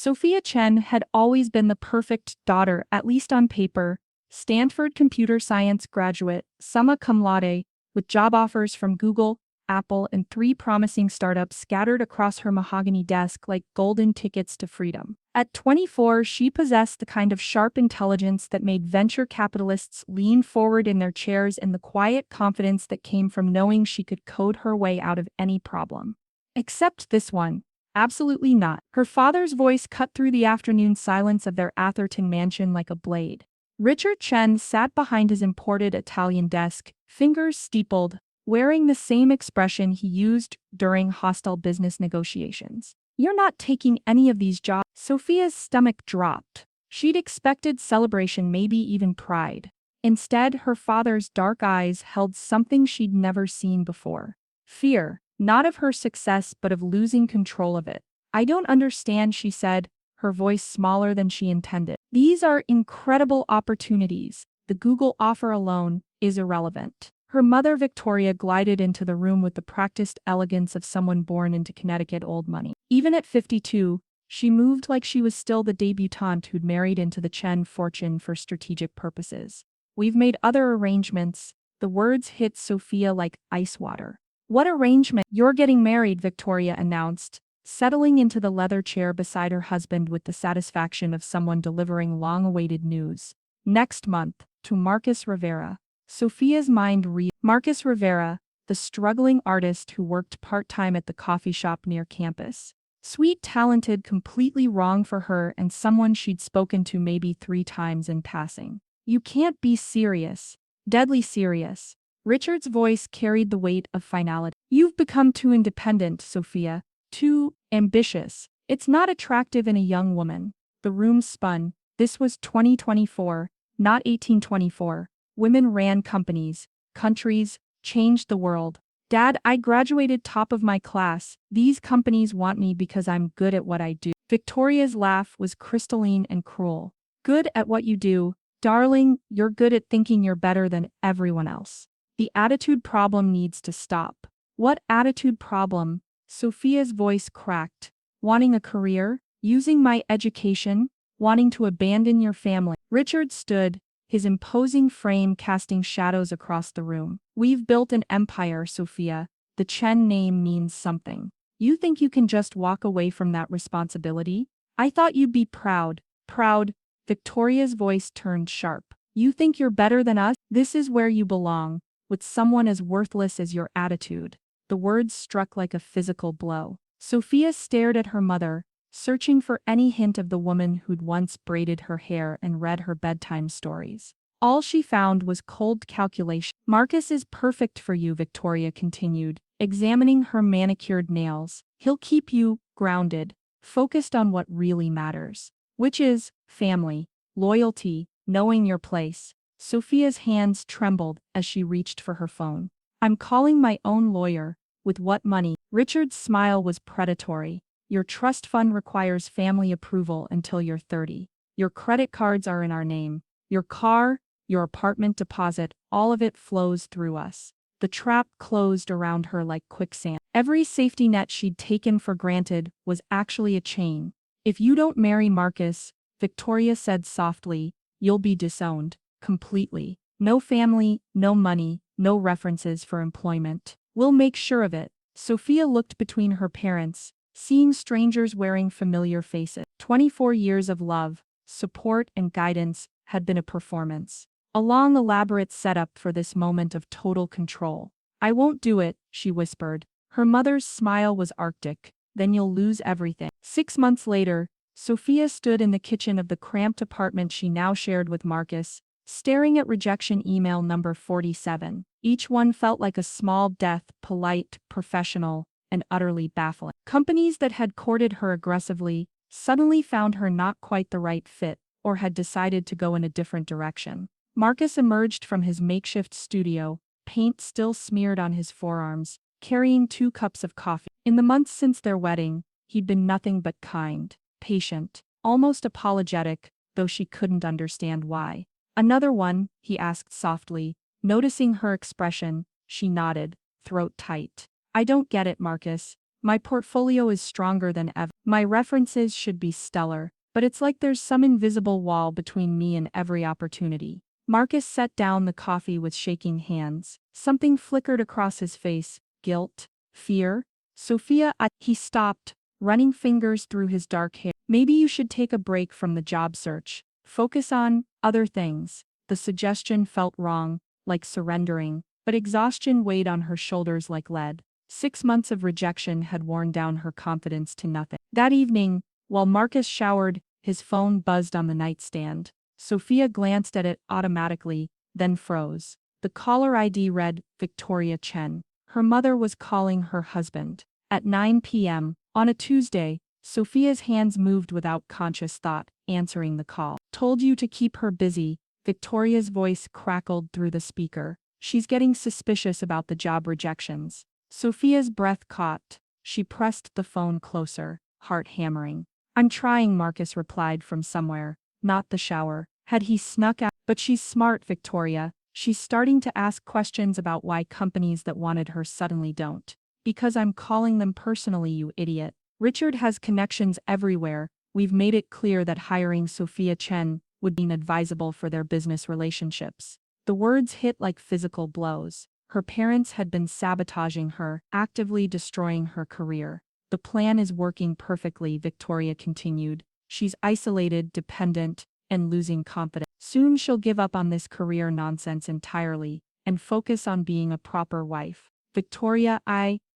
Sophia Chen had always been the perfect daughter, at least on paper. Stanford computer science graduate, summa cum laude, with job offers from Google, Apple, and 3 promising startups scattered across her mahogany desk like golden tickets to freedom. At 24, she possessed the kind of sharp intelligence that made venture capitalists lean forward in their chairs and the quiet confidence that came from knowing she could code her way out of any problem. Except this one. Absolutely not. Her father's voice cut through the afternoon silence of their Atherton mansion like a blade. Richard Chen sat behind his imported Italian desk, fingers steepled, wearing the same expression he used during hostile business negotiations. "You're not taking any of these jobs." Sophia's stomach dropped. She'd expected celebration, maybe even pride. Instead, her father's dark eyes held something she'd never seen before. Fear, not of her success but of losing control of it. "I don't understand," she said, her voice smaller than she intended. "These are incredible opportunities. The Google offer alone is irrelevant." Her mother Victoria glided into the room with the practiced elegance of someone born into Connecticut old money. Even at 52, she moved like she was still the debutante who'd married into the Chen fortune for strategic purposes. "We've made other arrangements." The words hit Sophia like ice water. "What arrangement?" "You're getting married," Victoria announced, settling into the leather chair beside her husband with the satisfaction of someone delivering long-awaited news. "Next month, to Marcus Rivera." Sophia's mind reeled. Marcus Rivera, the struggling artist who worked part-time at the coffee shop near campus. Sweet, talented, completely wrong for her and someone she'd spoken to maybe 3 times in passing. "You can't be serious." "Deadly serious." Richard's voice carried the weight of finality. "You've become too independent, Sophia. Too ambitious. It's not attractive in a young woman." The room spun. This was 2024, not 1824. Women ran companies, countries, changed the world. "Dad, I graduated top of my class. These companies want me because I'm good at what I do." Victoria's laugh was crystalline and cruel. "Good at what you do? Darling, you're good at thinking you're better than everyone else. The attitude problem needs to stop." "What attitude problem?" Sophia's voice cracked. "Wanting a career? Using my education? Wanting to abandon your family?" Richard stood, his imposing frame casting shadows across the room. "We've built an empire, Sophia. The Chen name means something. You think you can just walk away from that responsibility? I thought you'd be proud." "Proud?" Victoria's voice turned sharp. "You think you're better than us? This is where you belong, with someone as worthless as your attitude." The words struck like a physical blow. Sophia stared at her mother, searching for any hint of the woman who'd once braided her hair and read her bedtime stories. All she found was cold calculation. "Marcus is perfect for you," Victoria continued, examining her manicured nails. "He'll keep you grounded, focused on what really matters. Which is family, loyalty, knowing your place." Sophia's hands trembled as she reached for her phone. "I'm calling my own lawyer." "With what money?" Richard's smile was predatory. "Your trust fund requires family approval until you're 30. Your credit cards are in our name. Your car, your apartment deposit, all of it flows through us." The trap closed around her like quicksand. Every safety net she'd taken for granted was actually a chain. "If you don't marry Marcus," Victoria said softly, "you'll be disowned. Completely. No family, no money, no references for employment. We'll make sure of it." Sophia looked between her parents, seeing strangers wearing familiar faces. 24 years of love, support, and guidance had been a performance. A long, elaborate setup for this moment of total control. "I won't do it," she whispered. Her mother's smile was arctic. "Then you'll lose everything." 6 months later, Sophia stood in the kitchen of the cramped apartment she now shared with Marcus, staring at rejection email number 47. Each one felt like a small death, polite, professional, and utterly baffling. Companies that had courted her aggressively suddenly found her not quite the right fit, or had decided to go in a different direction. Marcus emerged from his makeshift studio, paint still smeared on his forearms, carrying 2 cups of coffee. In the months since their wedding, he'd been nothing but kind, patient, almost apologetic, though she couldn't understand why. "Another one?" he asked softly. Noticing her expression, she nodded, throat tight. "I don't get it, Marcus. My portfolio is stronger than ever. My references should be stellar, but it's like there's some invisible wall between me and every opportunity. Marcus set down the coffee with shaking hands. Something flickered across his face. Guilt? Fear? Sophia, he stopped, running fingers through his dark hair. Maybe you should take a break from the job search. Focus on other things. The suggestion felt wrong, like surrendering, but exhaustion weighed on her shoulders like lead. 6 months of rejection had worn down her confidence to nothing. That evening, while Marcus showered, his phone buzzed on the nightstand. Sophia glanced at it automatically, then froze. The caller ID read, Victoria Chen. Her mother was calling her husband. At 9 p.m., on a Tuesday, Sophia's hands moved without conscious thought, answering the call. Told you to keep her busy, Victoria's voice crackled through the speaker. She's getting suspicious about the job rejections. Sophia's breath caught. She pressed the phone closer, heart hammering. I'm trying, Marcus replied from somewhere, not the shower. Had he snuck out? But she's smart, Victoria. She's starting to ask questions about why companies that wanted her suddenly don't. Because I'm calling them personally, you idiot. Richard has connections everywhere. We've made it clear that hiring Sophia Chen would be inadvisable for their business relationships. The words hit like physical blows. Her parents had been sabotaging her, actively destroying her career. The plan is working perfectly, Victoria continued. She's isolated, dependent, and losing confidence. Soon she'll give up on this career nonsense entirely and focus on being a proper wife. Victoria,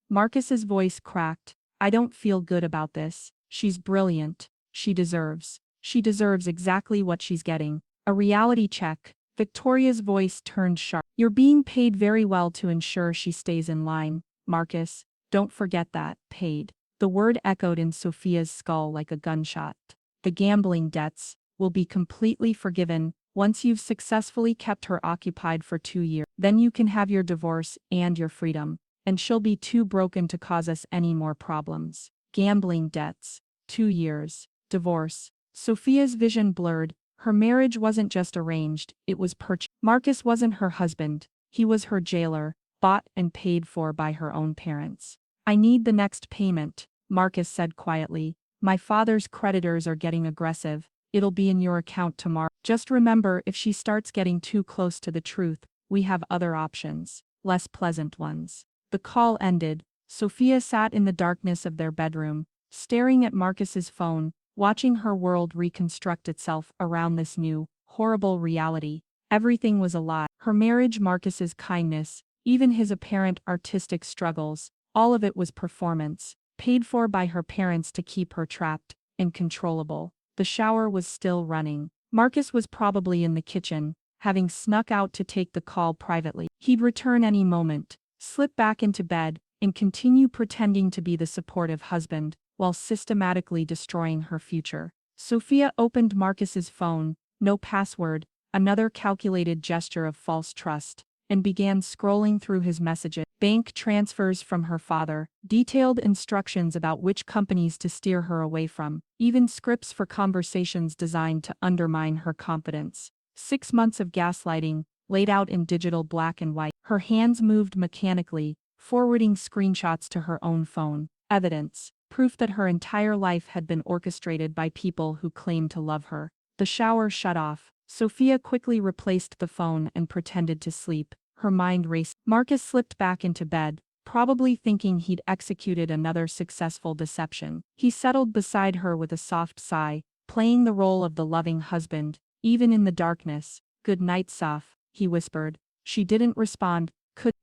Marcus's voice cracked. I don't feel good about this. She's brilliant. She deserves exactly what she's getting. A reality check. Victoria's voice turned sharp. You're being paid very well to ensure she stays in line, Marcus. Don't forget that. Paid. The word echoed in Sophia's skull like a gunshot. The gambling debts will be completely forgiven once you've successfully kept her occupied for 2 years. Then you can have your divorce and your freedom, and she'll be too broken to cause us any more problems. Gambling debts. 2 years. Divorce. Sophia's vision blurred. Her marriage wasn't just arranged, it was purchased. Marcus wasn't her husband. He was her jailer, bought and paid for by her own parents. I need the next payment, Marcus said quietly. My father's creditors are getting aggressive. It'll be in your account tomorrow. Just remember, if she starts getting too close to the truth, we have other options, less pleasant ones. The call ended. Sophia sat in the darkness of their bedroom, staring at Marcus's phone, watching her world reconstruct itself around this new, horrible reality. Everything was a lie. Her marriage, Marcus's kindness, even his apparent artistic struggles, all of it was performance, paid for by her parents to keep her trapped, uncontrollable. The shower was still running. Marcus was probably in the kitchen, having snuck out to take the call privately. He'd return any moment, slip back into bed, and continue pretending to be the supportive husband, while systematically destroying her future. Sophia opened Marcus's phone, no password, another calculated gesture of false trust, and began scrolling through his messages. Bank transfers from her father, detailed instructions about which companies to steer her away from, even scripts for conversations designed to undermine her confidence. 6 months of gaslighting, laid out in digital black and white. Her hands moved mechanically, forwarding screenshots to her own phone. Evidence. Proof that her entire life had been orchestrated by people who claimed to love her. The shower shut off. Sophia quickly replaced the phone and pretended to sleep. Her mind raced. Marcus slipped back into bed, probably thinking he'd executed another successful deception. He settled beside her with a soft sigh, playing the role of the loving husband, even in the darkness. Good night, Soph, he whispered. She didn't respond,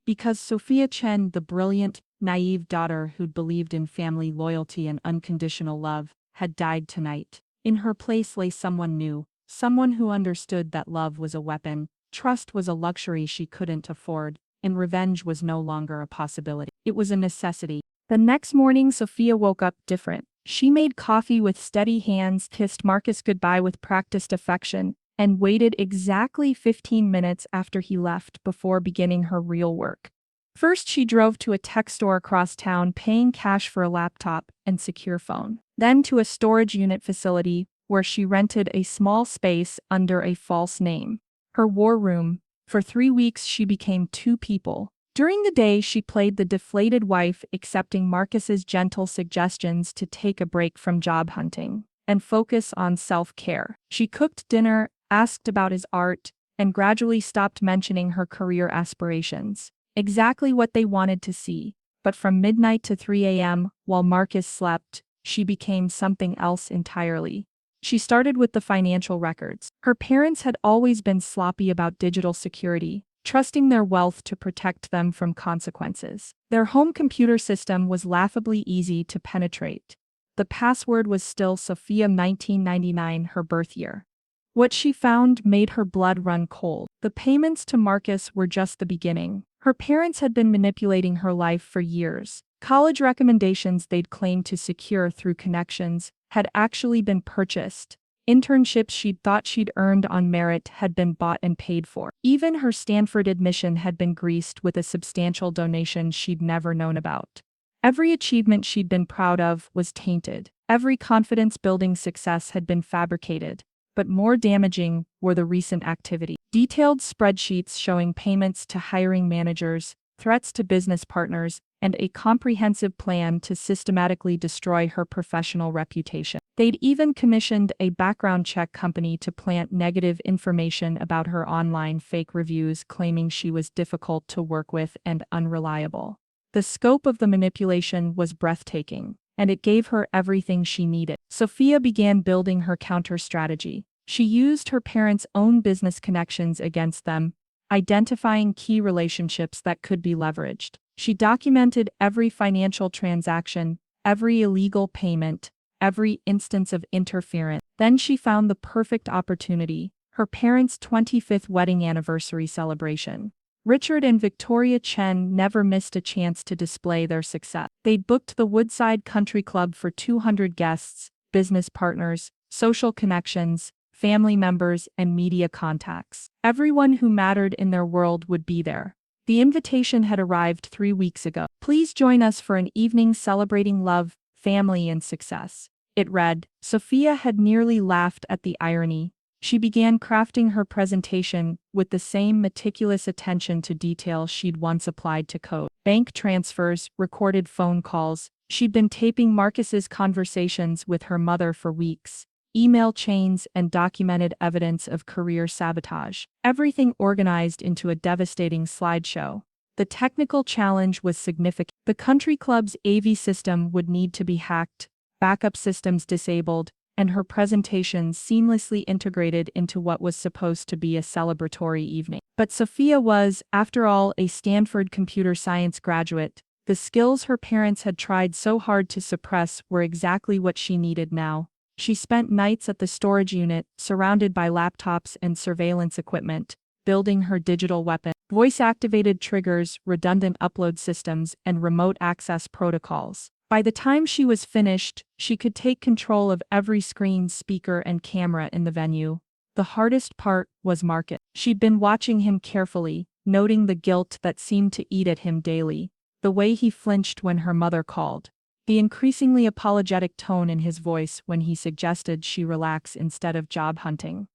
because Sophia Chen, the brilliant, naive daughter who'd believed in family loyalty and unconditional love, had died tonight. In her place lay someone new, someone who understood that love was a weapon, trust was a luxury she couldn't afford, and revenge was no longer a possibility. It was a necessity. The next morning, Sophia woke up different. She made coffee with steady hands, kissed Marcus goodbye with practiced affection, and waited exactly 15 minutes after he left before beginning her real work. First, she drove to a tech store across town, paying cash for a laptop and secure phone. Then to a storage unit facility, where she rented a small space under a false name. Her war room. For 3 weeks she became two people, During the day, she played the deflated wife, accepting Marcus's gentle suggestions to take a break from job hunting and focus on self-care. She cooked dinner, asked about his art, and gradually stopped mentioning her career aspirations. Exactly what they wanted to see. But from midnight to 3 a.m., while Marcus slept, she became something else entirely. She started with the financial records. Her parents had always been sloppy about digital security, trusting their wealth to protect them from consequences. Their home computer system was laughably easy to penetrate. The password was still Sophia 1999, her birth year. What she found made her blood run cold. The payments to Marcus were just the beginning. Her parents had been manipulating her life for years. College recommendations they'd claimed to secure through connections had actually been purchased. Internships she'd thought she'd earned on merit had been bought and paid for. Even her Stanford admission had been greased with a substantial donation she'd never known about. Every achievement she'd been proud of was tainted. Every confidence-building success had been fabricated. But more damaging were the recent activity. Detailed spreadsheets showing payments to hiring managers, threats to business partners, and a comprehensive plan to systematically destroy her professional reputation. They'd even commissioned a background check company to plant negative information about her online fake reviews, claiming she was difficult to work with and unreliable. The scope of the manipulation was breathtaking, and it gave her everything she needed. Sophia began building her counter-strategy. She used her parents' own business connections against them, identifying key relationships that could be leveraged. She documented every financial transaction, every illegal payment, every instance of interference. Then she found the perfect opportunity: her parents' 25th wedding anniversary celebration. Richard and Victoria Chen never missed a chance to display their success. They'd booked the Woodside Country Club for 200 guests, business partners, social connections, family members, and media contacts. Everyone who mattered in their world would be there. The invitation had arrived 3 weeks ago. "Please join us for an evening celebrating love, family, and success," it read. Sophia had nearly laughed at the irony. She began crafting her presentation with the same meticulous attention to detail she'd once applied to code. Bank transfers, recorded phone calls. She'd been taping Marcus's conversations with her mother for weeks. Email chains and documented evidence of career sabotage. Everything organized into a devastating slideshow. The technical challenge was significant. The country club's AV system would need to be hacked, backup systems disabled, and her presentation seamlessly integrated into what was supposed to be a celebratory evening. But Sophia was, after all, a Stanford computer science graduate. The skills her parents had tried so hard to suppress were exactly what she needed now. She spent nights at the storage unit, surrounded by laptops and surveillance equipment, building her digital weapon. Voice-activated triggers, redundant upload systems, and remote access protocols. By the time she was finished, she could take control of every screen, speaker, and camera in the venue. The hardest part was Marcus. She'd been watching him carefully, noting the guilt that seemed to eat at him daily, the way he flinched when her mother called, the increasingly apologetic tone in his voice when he suggested she relax instead of job hunting.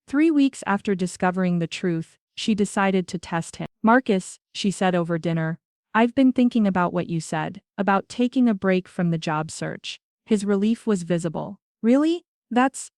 3 weeks after discovering the truth, she decided to test him. "Marcus," she said over dinner, "I've been thinking about what you said, about taking a break from the job search." His relief was visible. "Really? That's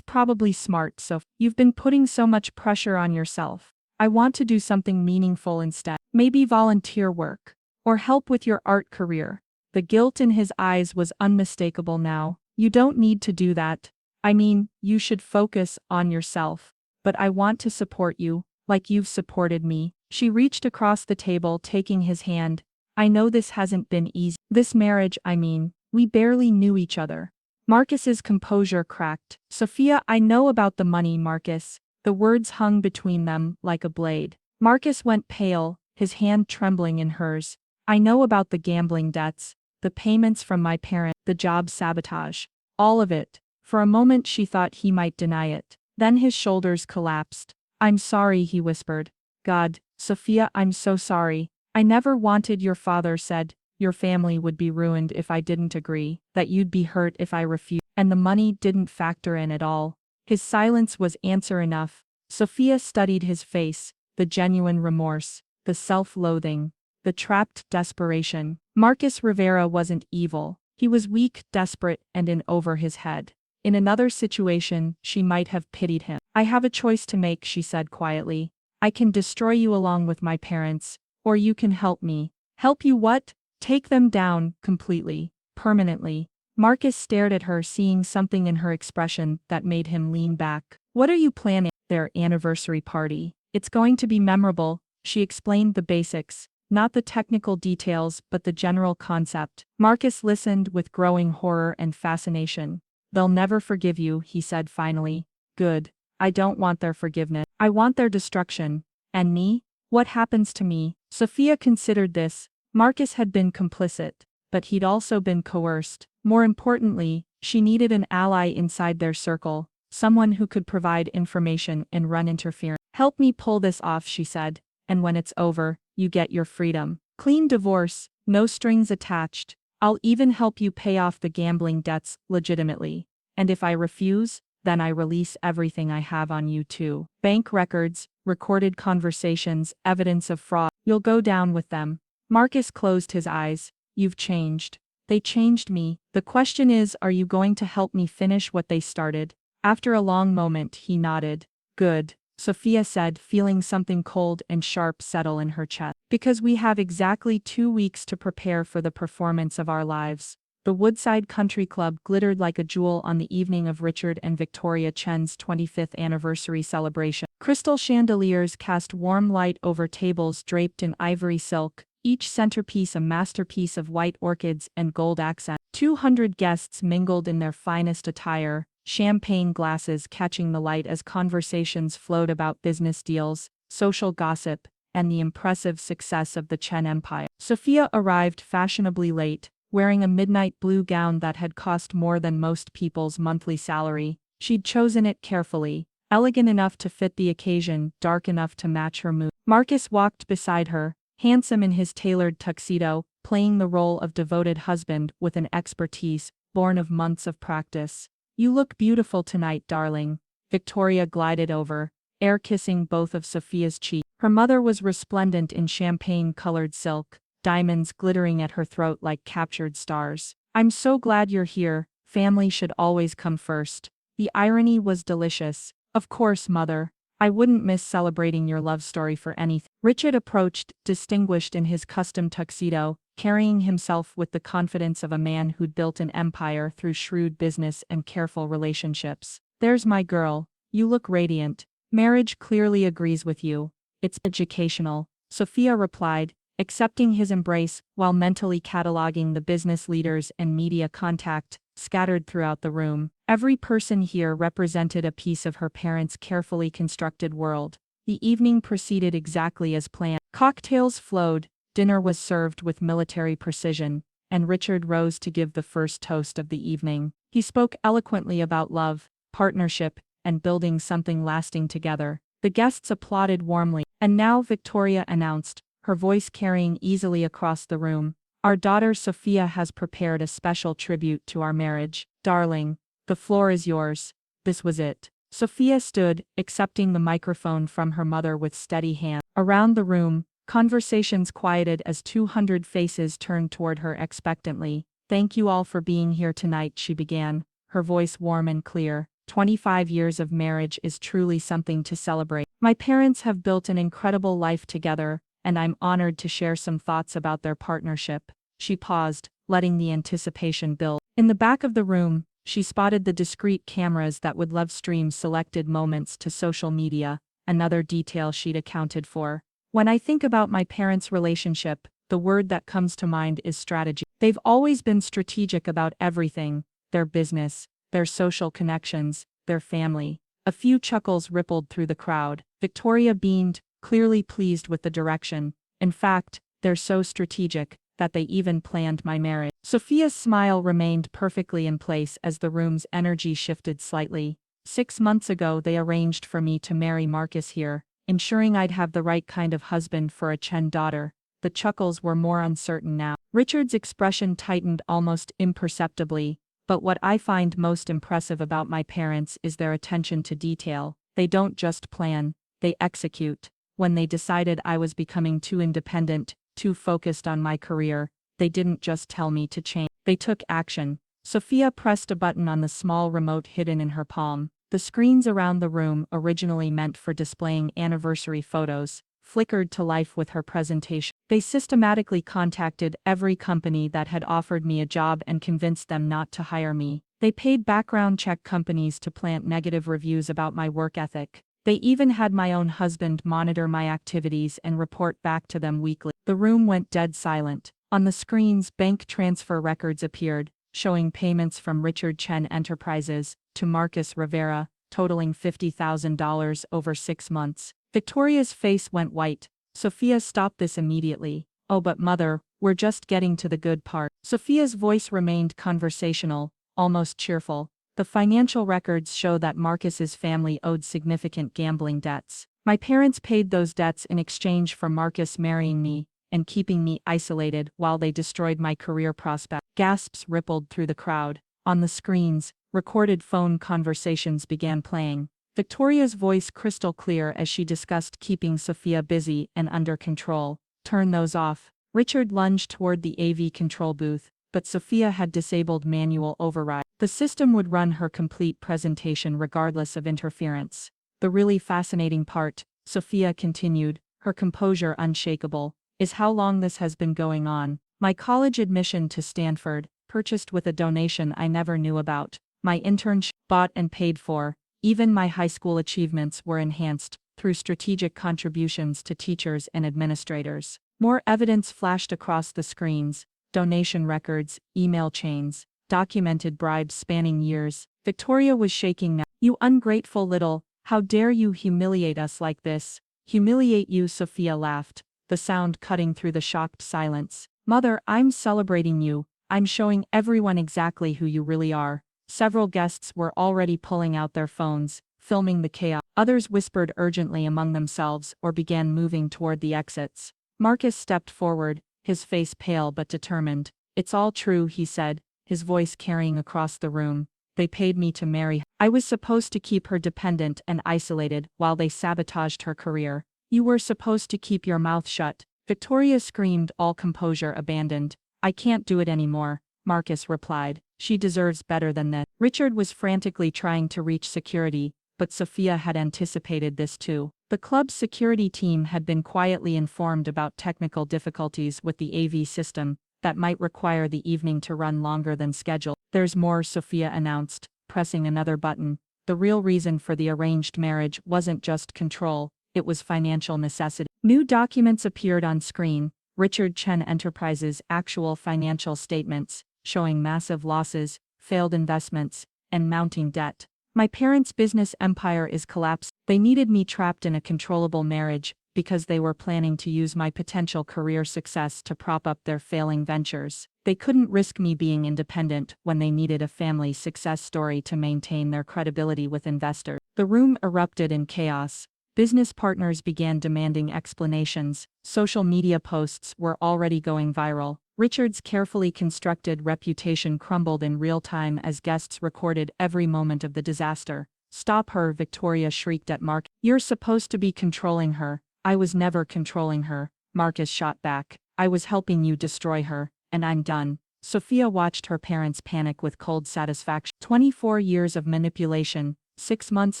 probably smart, Soph. You've been putting so much pressure on yourself. I want to do something meaningful instead. Maybe volunteer work. Or help with your art career." The guilt in his eyes was unmistakable now. "You don't need to do that. I mean, you should focus on yourself. But I want to support you, like you've supported me." She reached across the table, taking his hand. "I know this hasn't been easy. This marriage, I mean, we barely knew each other." Marcus's composure cracked. "Sophia, I know about the money, Marcus." The words hung between them like a blade. Marcus went pale, his hand trembling in hers. "I know about the gambling debts, the payments from my parent, the job sabotage. All of it." For a moment she thought he might deny it. Then his shoulders collapsed. "I'm sorry," he whispered. "God, Sophia, I'm so sorry. I never wanted." "Your father said your family would be ruined if I didn't agree, that you'd be hurt if I refused, and the money didn't factor in at all." His silence was answer enough. Sophia studied his face, the genuine remorse, the self-loathing. the trapped desperation. Marcus Rivera wasn't evil. He was weak, desperate, and in over his head. In another situation, she might have pitied him. I have a choice to make, she said quietly. I can destroy you along with my parents, or you can help me. Help you what? Take them down, completely, permanently. Marcus stared at her, seeing something in her expression that made him lean back. What are you planning? Their anniversary party. It's going to be memorable, she explained the basics, not the technical details but the general concept. Marcus listened with growing horror and fascination. They'll never forgive you, he said finally. Good. I don't want their forgiveness. I want their destruction. And me? What happens to me? Sophia considered this. Marcus had been complicit, but he'd also been coerced. More importantly, she needed an ally inside their circle, someone who could provide information and run interference. Help me pull this off, she said, and when it's over, you get your freedom. Clean divorce, no strings attached. I'll even help you pay off the gambling debts legitimately. And if I refuse, then I release everything I have on you too. Bank records, recorded conversations, evidence of fraud. You'll go down with them. Marcus closed his eyes. You've changed. They changed me. The question is, are you going to help me finish what they started? After a long moment, he nodded. Good, Sophia said, feeling something cold and sharp settle in her chest. Because we have exactly 2 weeks to prepare for the performance of our lives. The Woodside Country Club glittered like a jewel on the evening of Richard and Victoria Chen's 25th anniversary celebration. Crystal chandeliers cast warm light over tables draped in ivory silk, each centerpiece a masterpiece of white orchids and gold accents. 200 guests mingled in their finest attire, champagne glasses catching the light as conversations flowed about business deals, social gossip, and the impressive success of the Chen empire. Sophia arrived fashionably late, wearing a midnight blue gown that had cost more than most people's monthly salary. She'd chosen it carefully, elegant enough to fit the occasion, dark enough to match her mood. Marcus walked beside her, handsome in his tailored tuxedo, playing the role of devoted husband with an expertise born of months of practice. You look beautiful tonight, darling. Victoria glided over, air-kissing both of Sophia's cheeks. Her mother was resplendent in champagne-colored silk, diamonds glittering at her throat like captured stars. I'm so glad you're here. Family should always come first. The irony was delicious. Of course, mother. I wouldn't miss celebrating your love story for anything. Richard approached, distinguished in his custom tuxedo, carrying himself with the confidence of a man who'd built an empire through shrewd business and careful relationships. There's my girl. You look radiant. Marriage clearly agrees with you. It's educational, Sophia replied, accepting his embrace while mentally cataloging the business leaders and media contact scattered throughout the room. Every person here represented a piece of her parents' carefully constructed world. The evening proceeded exactly as planned. Cocktails flowed, dinner was served with military precision, and Richard rose to give the first toast of the evening. He spoke eloquently about love, partnership, and building something lasting together. The guests applauded warmly. And now Victoria announced, her voice carrying easily across the room. Our daughter Sophia has prepared a special tribute to our marriage. Darling, the floor is yours. This was it. Sophia stood, accepting the microphone from her mother with steady hand. Around the room, conversations quieted as 200 faces turned toward her expectantly. Thank you all for being here tonight, she began, her voice warm and clear. 25 years of marriage is truly something to celebrate. My parents have built an incredible life together, and I'm honored to share some thoughts about their partnership. She paused, letting the anticipation build. In the back of the room, she spotted the discreet cameras that would live stream selected moments to social media, another detail she'd accounted for. When I think about my parents' relationship, the word that comes to mind is strategy. They've always been strategic about everything, their business, their social connections, their family. A few chuckles rippled through the crowd. Victoria beamed, clearly pleased with the direction. In fact, they're so strategic that they even planned my marriage. Sophia's smile remained perfectly in place as the room's energy shifted slightly. 6 months ago they arranged for me to marry Marcus here, ensuring I'd have the right kind of husband for a Chen daughter. The chuckles were more uncertain now. Richard's expression tightened almost imperceptibly. But what I find most impressive about my parents is their attention to detail. They don't just plan, they execute. When they decided I was becoming too independent, too focused on my career. They didn't just tell me to change. They took action. Sophia pressed a button on the small remote hidden in her palm. The screens around the room, originally meant for displaying anniversary photos, flickered to life with her presentation. They systematically contacted every company that had offered me a job and convinced them not to hire me. They paid background check companies to plant negative reviews about my work ethic. They even had my own husband monitor my activities and report back to them weekly. The room went dead silent. On the screens, bank transfer records appeared, showing payments from Richard Chen Enterprises to Marcus Rivera, totaling $50,000 over 6 months. Victoria's face went white. Sophia stopped this immediately. Oh, but mother, we're just getting to the good part. Sophia's voice remained conversational, almost cheerful. The financial records show that Marcus's family owed significant gambling debts. My parents paid those debts in exchange for Marcus marrying me and keeping me isolated while they destroyed my career prospects. Gasps rippled through the crowd. On the screens, recorded phone conversations began playing. Victoria's voice crystal clear as she discussed keeping Sophia busy and under control. Turn those off. Richard lunged toward the AV control booth, but Sophia had disabled manual override. The system would run her complete presentation regardless of interference. The really fascinating part, Sophia continued, her composure unshakable, is how long this has been going on. My college admission to Stanford, purchased with a donation I never knew about. My internship, bought and paid for. Even my high school achievements were enhanced through strategic contributions to teachers and administrators. More evidence flashed across the screens. Donation records, email chains, documented bribes spanning years. Victoria was shaking now. You ungrateful little, how dare you humiliate us like this? Humiliate you? Sophia laughed, the sound cutting through the shocked silence. Mother, I'm celebrating you. I'm showing everyone exactly who you really are. Several guests were already pulling out their phones, filming the chaos. Others whispered urgently among themselves or began moving toward the exits. Marcus stepped forward, his face pale but determined. It's all true, he said, his voice carrying across the room. They paid me to marry her. I was supposed to keep her dependent and isolated while they sabotaged her career. You were supposed to keep your mouth shut. Victoria screamed, all composure abandoned. I can't do it anymore, Marcus replied. She deserves better than that. Richard was frantically trying to reach security, but Sophia had anticipated this too. The club's security team had been quietly informed about technical difficulties with the AV system that might require the evening to run longer than scheduled. There's more, Sophia announced, pressing another button. The real reason for the arranged marriage wasn't just control, it was financial necessity. New documents appeared on screen, Richard Chen Enterprises' actual financial statements, showing massive losses, failed investments, and mounting debt. My parents' business empire is collapsing. They needed me trapped in a controllable marriage because they were planning to use my potential career success to prop up their failing ventures. They couldn't risk me being independent when they needed a family success story to maintain their credibility with investors. The room erupted in chaos. Business partners began demanding explanations. Social media posts were already going viral. Richard's carefully constructed reputation crumbled in real time as guests recorded every moment of the disaster. Stop her, Victoria shrieked at Mark. You're supposed to be controlling her. I was never controlling her, Marcus shot back. I was helping you destroy her, and I'm done. Sophia watched her parents panic with cold satisfaction. 24 years of manipulation, 6 months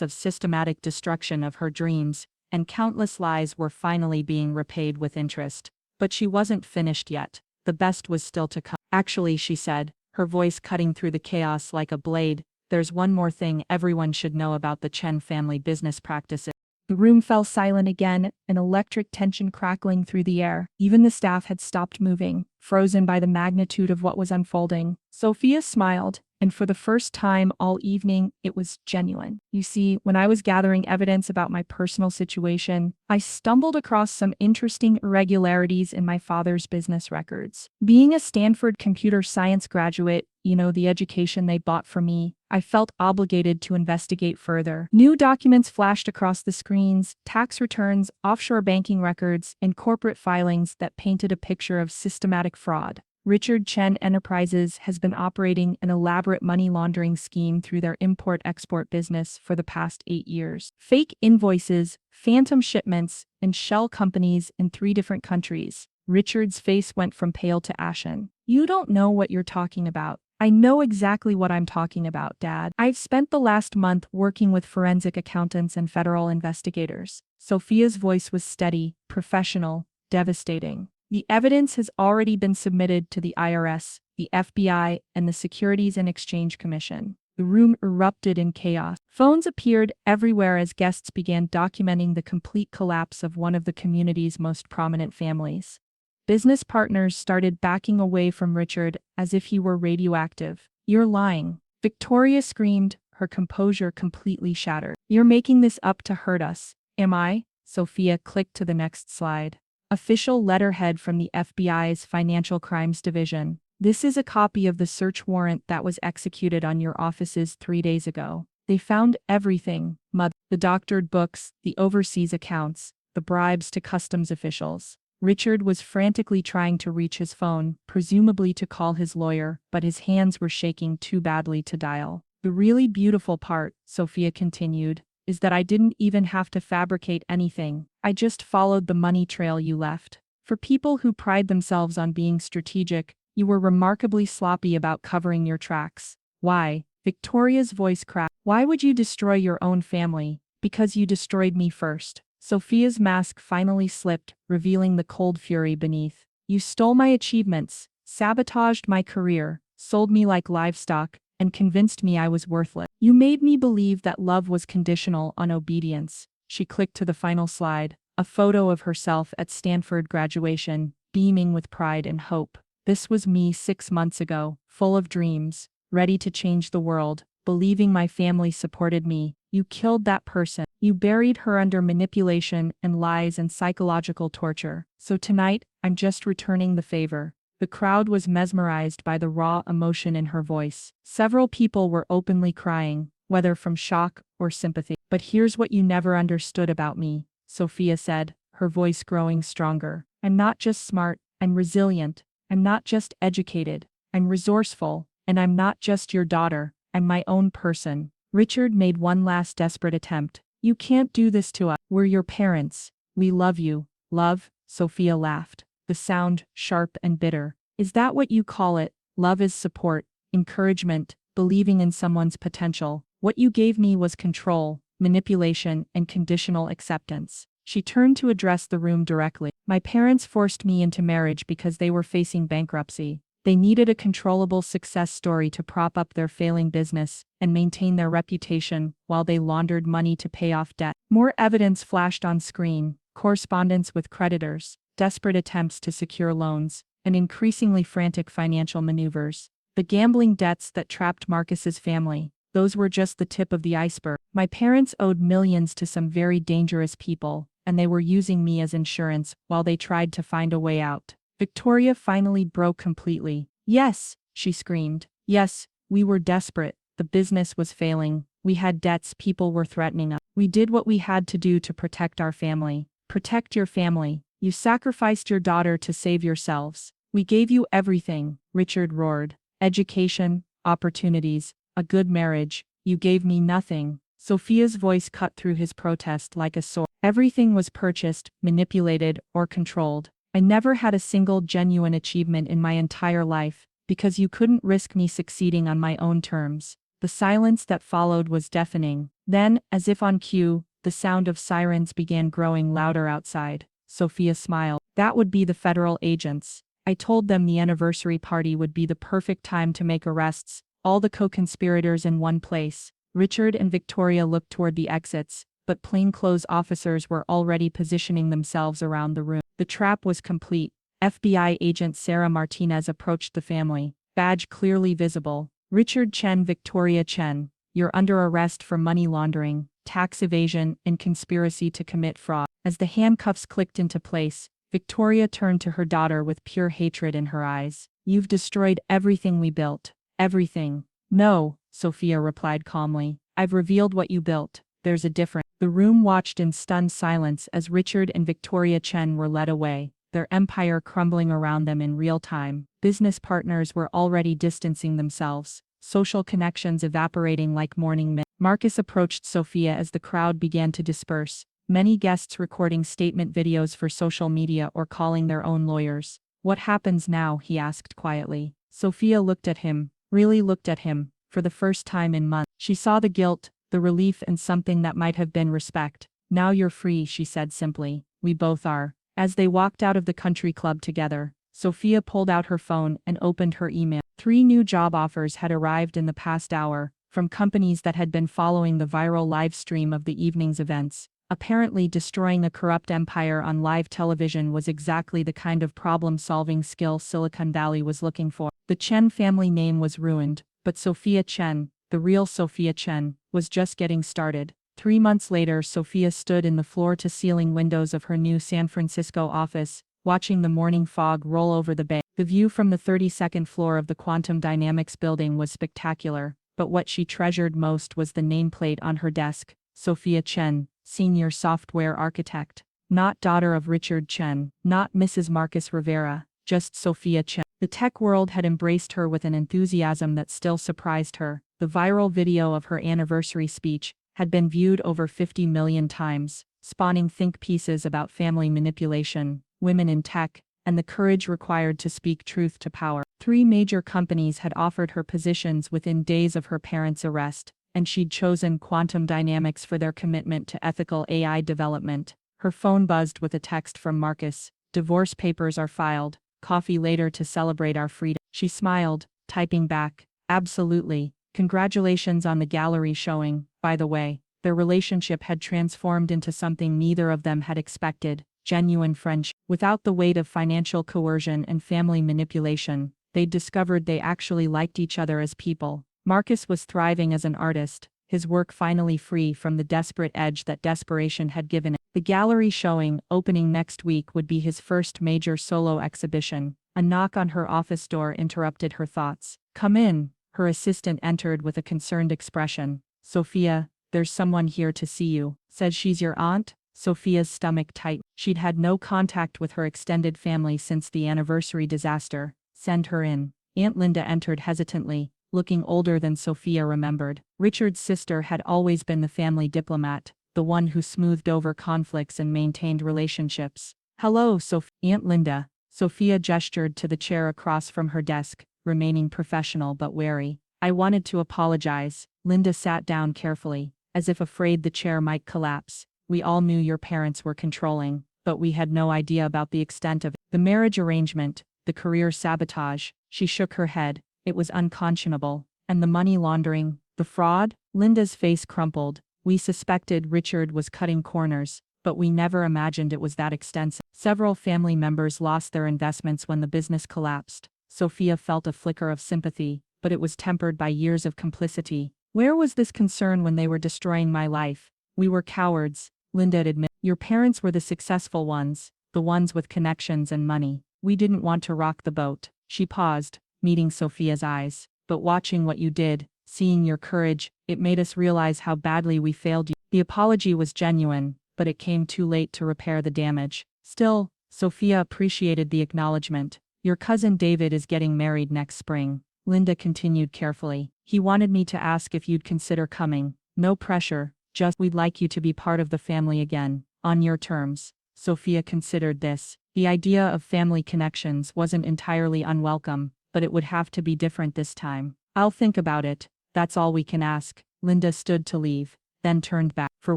of systematic destruction of her dreams, and countless lies were finally being repaid with interest. But she wasn't finished yet. The best was still to come. Actually, she said, her voice cutting through the chaos like a blade, there's one more thing everyone should know about the Chen family business practices. The room fell silent again, an electric tension crackling through the air. Even the staff had stopped moving, frozen by the magnitude of what was unfolding. Sophia smiled, and for the first time all evening, it was genuine. You see, when I was gathering evidence about my personal situation, I stumbled across some interesting irregularities in my father's business records. Being a Stanford computer science graduate, the education they bought for me, I felt obligated to investigate further. New documents flashed across the screens, tax returns, offshore banking records, and corporate filings that painted a picture of systematic fraud. Richard Chen Enterprises has been operating an elaborate money laundering scheme through their import-export business for the past 8 years. Fake invoices, phantom shipments, and shell companies in 3 different countries. Richard's face went from pale to ashen. You don't know what you're talking about. I know exactly what I'm talking about, Dad. I've spent the last month working with forensic accountants and federal investigators. Sophia's voice was steady, professional, devastating. The evidence has already been submitted to the IRS, the FBI, and the Securities and Exchange Commission. The room erupted in chaos. Phones appeared everywhere as guests began documenting the complete collapse of one of the community's most prominent families. Business partners started backing away from Richard as if he were radioactive. You're lying. Victoria screamed, her composure completely shattered. You're making this up to hurt us. Am I? Sophia clicked to the next slide. Official letterhead from the FBI's Financial Crimes Division. This is a copy of the search warrant that was executed on your offices 3 days ago. They found everything, the doctored books, the overseas accounts, the bribes to customs officials. Richard was frantically trying to reach his phone, presumably to call his lawyer, but his hands were shaking too badly to dial. The really beautiful part, Sophia continued, is that I didn't even have to fabricate anything. I just followed the money trail you left. For people who pride themselves on being strategic, you were remarkably sloppy about covering your tracks. Why? Victoria's voice cracked. Why would you destroy your own family? Because you destroyed me first. Sophia's mask finally slipped, revealing the cold fury beneath. You stole my achievements, sabotaged my career, sold me like livestock, and convinced me I was worthless. You made me believe that love was conditional on obedience. She clicked to the final slide, a photo of herself at Stanford graduation, beaming with pride and hope. This was me 6 months ago, full of dreams, ready to change the world, believing my family supported me. You killed that person. You buried her under manipulation and lies and psychological torture. So tonight, I'm just returning the favor. The crowd was mesmerized by the raw emotion in her voice. Several people were openly crying, whether from shock or sympathy. But here's what you never understood about me, Sophia said, her voice growing stronger. I'm not just smart, I'm resilient. I'm not just educated, I'm resourceful. And I'm not just your daughter, I'm my own person. Richard made one last desperate attempt. You can't do this to us. We're your parents. We love you. Love? Sophia laughed, the sound sharp and bitter. Is that what you call it? Love is support, encouragement, believing in someone's potential. What you gave me was control, manipulation, and conditional acceptance. She turned to address the room directly. My parents forced me into marriage because they were facing bankruptcy. They needed a controllable success story to prop up their failing business and maintain their reputation while they laundered money to pay off debt. More evidence flashed on screen, correspondence with creditors, desperate attempts to secure loans, and increasingly frantic financial maneuvers. The gambling debts that trapped Marcus's family, those were just the tip of the iceberg. My parents owed millions to some very dangerous people, and they were using me as insurance while they tried to find a way out. Victoria finally broke completely. Yes, she screamed. Yes, we were desperate. The business was failing. We had debts people were threatening us. We did what we had to do to protect our family. Protect your family. You sacrificed your daughter to save yourselves. We gave you everything, Richard roared. Education, opportunities, a good marriage. You gave me nothing. Sophia's voice cut through his protest like a sword. Everything was purchased, manipulated, or controlled. I never had a single genuine achievement in my entire life, because you couldn't risk me succeeding on my own terms. The silence that followed was deafening. Then, as if on cue, the sound of sirens began growing louder outside. Sophia smiled. That would be the federal agents. I told them the anniversary party would be the perfect time to make arrests, all the co-conspirators in one place. Richard and Victoria looked toward the exits, but plainclothes officers were already positioning themselves around the room. The trap was complete. FBI agent Sarah Martinez approached the family, badge clearly visible. Richard Chen, Victoria Chen, you're under arrest for money laundering, tax evasion, and conspiracy to commit fraud. As the handcuffs clicked into place, Victoria turned to her daughter with pure hatred in her eyes. You've destroyed everything we built. Everything. No, Sophia replied calmly. I've revealed what you built. There's a difference. The room watched in stunned silence as Richard and Victoria Chen were led away, their empire crumbling around them in real time. Business partners were already distancing themselves, social connections evaporating like morning mist. Marcus approached Sophia as the crowd began to disperse, Many guests recording statement videos for social media or calling their own lawyers. What happens now? He asked quietly. Sophia looked at him, really looked at him, for the first time in months. She saw the guilt, the relief, and something that might have been respect. Now you're free, she said simply. We both are. As they walked out of the country club together, Sophia pulled out her phone and opened her email. 3 new job offers had arrived in the past hour, from companies that had been following the viral live stream of the evening's events. Apparently, destroying a corrupt empire on live television was exactly the kind of problem-solving skill Silicon Valley was looking for. The Chen family name was ruined, but Sophia Chen, the real Sophia Chen, was just getting started. 3 months later, Sophia stood in the floor-to-ceiling windows of her new San Francisco office, watching the morning fog roll over the bay. The view from the 32nd floor of the Quantum Dynamics building was spectacular, but what she treasured most was the nameplate on her desk: Sophia Chen, Senior Software Architect. Not daughter of Richard Chen, not Mrs. Marcus Rivera, just Sophia Chen. The tech world had embraced her with an enthusiasm that still surprised her. The viral video of her anniversary speech had been viewed over 50 million times, spawning think pieces about family manipulation, women in tech, and the courage required to speak truth to power. 3 major companies had offered her positions within days of her parents' arrest, and she'd chosen Quantum Dynamics for their commitment to ethical AI development. Her phone buzzed with a text from Marcus. Divorce papers are filed. Coffee later to celebrate our freedom. She smiled, typing back, absolutely. Congratulations on the gallery showing. By the way, their relationship had transformed into something neither of them had expected: genuine friendship. Without the weight of financial coercion and family manipulation, they'd discovered they actually liked each other as people. Marcus was thriving as an artist, his work finally free from the desperate edge that desperation had given it. The gallery showing, opening next week, would be his first major solo exhibition. A knock on her office door interrupted her thoughts. Come in. Her assistant entered with a concerned expression. Sophia, there's someone here to see you. Says she's your aunt? Sophia's stomach tightened. She'd had no contact with her extended family since the anniversary disaster. Send her in. Aunt Linda entered hesitantly, looking older than Sophia remembered. Richard's sister had always been the family diplomat, the one who smoothed over conflicts and maintained relationships. Hello, Aunt Linda. Sophia gestured to the chair across from her desk, remaining professional but wary. I wanted to apologize. Linda sat down carefully, as if afraid the chair might collapse. We all knew your parents were controlling, but we had no idea about the extent of it. The marriage arrangement, the career sabotage. She shook her head. It was unconscionable. And the money laundering, the fraud? Linda's face crumpled. We suspected Richard was cutting corners, but we never imagined it was that extensive. Several family members lost their investments when the business collapsed. Sophia felt a flicker of sympathy, but it was tempered by years of complicity. Where was this concern when they were destroying my life? We were cowards, Linda admitted. Your parents were the successful ones, the ones with connections and money. We didn't want to rock the boat. She paused, meeting Sophia's eyes. But watching what you did, seeing your courage, it made us realize how badly we failed you. The apology was genuine, but it came too late to repair the damage. Still, Sophia appreciated the acknowledgement. Your cousin David is getting married next spring. Linda continued carefully. He wanted me to ask if you'd consider coming. No pressure, just we'd like you to be part of the family again, on your terms. Sophia considered this. The idea of family connections wasn't entirely unwelcome, but it would have to be different this time. I'll think about it. That's all we can ask. Linda stood to leave, then turned back. For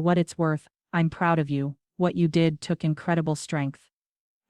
what it's worth, I'm proud of you. What you did took incredible strength.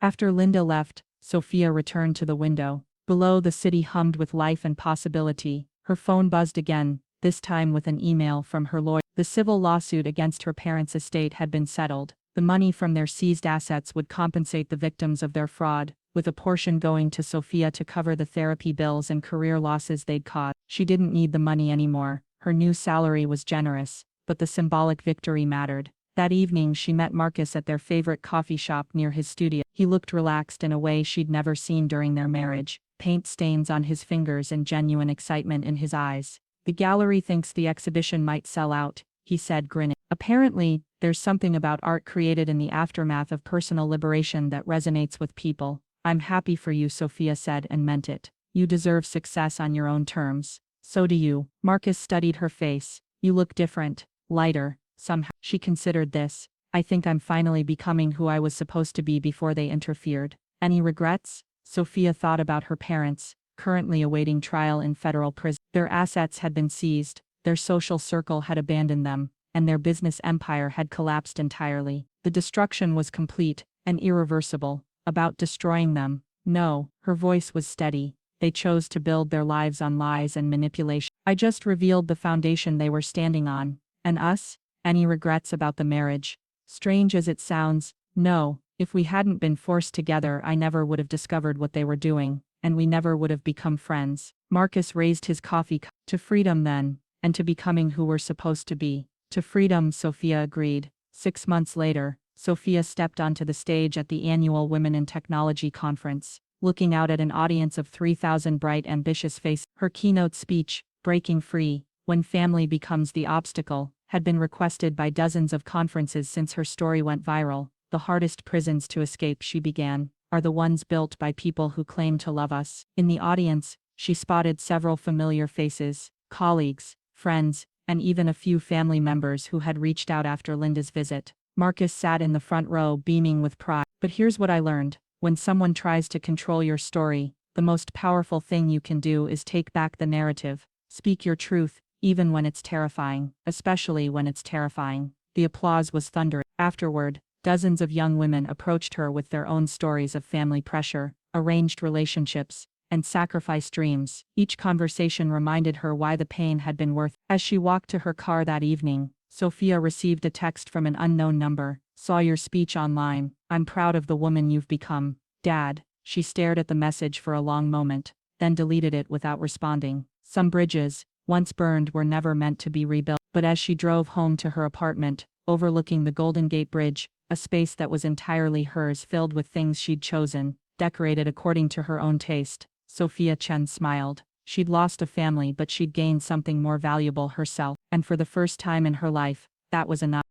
After Linda left, Sophia returned to the window. Below, the city hummed with life and possibility. Her phone buzzed again, this time with an email from her lawyer. The civil lawsuit against her parents' estate had been settled. The money from their seized assets would compensate the victims of their fraud, with a portion going to Sophia to cover the therapy bills and career losses they'd caused. She didn't need the money anymore. Her new salary was generous, but the symbolic victory mattered. That evening she met Marcus at their favorite coffee shop near his studio. He looked relaxed in a way she'd never seen during their marriage, paint stains on his fingers and genuine excitement in his eyes. The gallery thinks the exhibition might sell out, he said, grinning. Apparently, there's something about art created in the aftermath of personal liberation that resonates with people. I'm happy for you, Sophia said, and meant it. You deserve success on your own terms. So do you. Marcus studied her face. You look different, lighter, somehow. She considered this. I think I'm finally becoming who I was supposed to be before they interfered. Any regrets? Sophia thought about her parents, currently awaiting trial in federal prison. Their assets had been seized, their social circle had abandoned them, and their business empire had collapsed entirely. The destruction was complete and irreversible. About destroying them? No, her voice was steady. They chose to build their lives on lies and manipulation. I just revealed the foundation they were standing on. And us? Any regrets about the marriage? Strange as it sounds, no. If we hadn't been forced together, I never would have discovered what they were doing, and we never would have become friends. Marcus raised his coffee cup. To freedom then, and to becoming who we're supposed to be. To freedom, Sophia agreed. 6 months later, Sophia stepped onto the stage at the annual Women in Technology conference, looking out at an audience of 3,000 bright, ambitious faces. Her keynote speech, Breaking Free, When Family Becomes the Obstacle, had been requested by dozens of conferences since her story went viral. The hardest prisons to escape, she began, are the ones built by people who claim to love us. In the audience, she spotted several familiar faces, colleagues, friends, and even a few family members who had reached out after Linda's visit. Marcus sat in the front row, beaming with pride. But here's what I learned. When someone tries to control your story, the most powerful thing you can do is take back the narrative. Speak your truth, even when it's terrifying, especially when it's terrifying. The applause was thunderous. Afterward, dozens of young women approached her with their own stories of family pressure, arranged relationships, and sacrificed dreams. Each conversation reminded her why the pain had been worth it. As she walked to her car that evening, Sophia received a text from an unknown number. Saw your speech online. I'm proud of the woman you've become. Dad. She stared at the message for a long moment, then deleted it without responding. Some bridges, once burned, were never meant to be rebuilt. But as she drove home to her apartment, overlooking the Golden Gate Bridge, a space that was entirely hers, filled with things she'd chosen, decorated according to her own taste, Sophia Chen smiled. She'd lost a family, but she'd gained something more valuable: herself. And for the first time in her life, that was enough.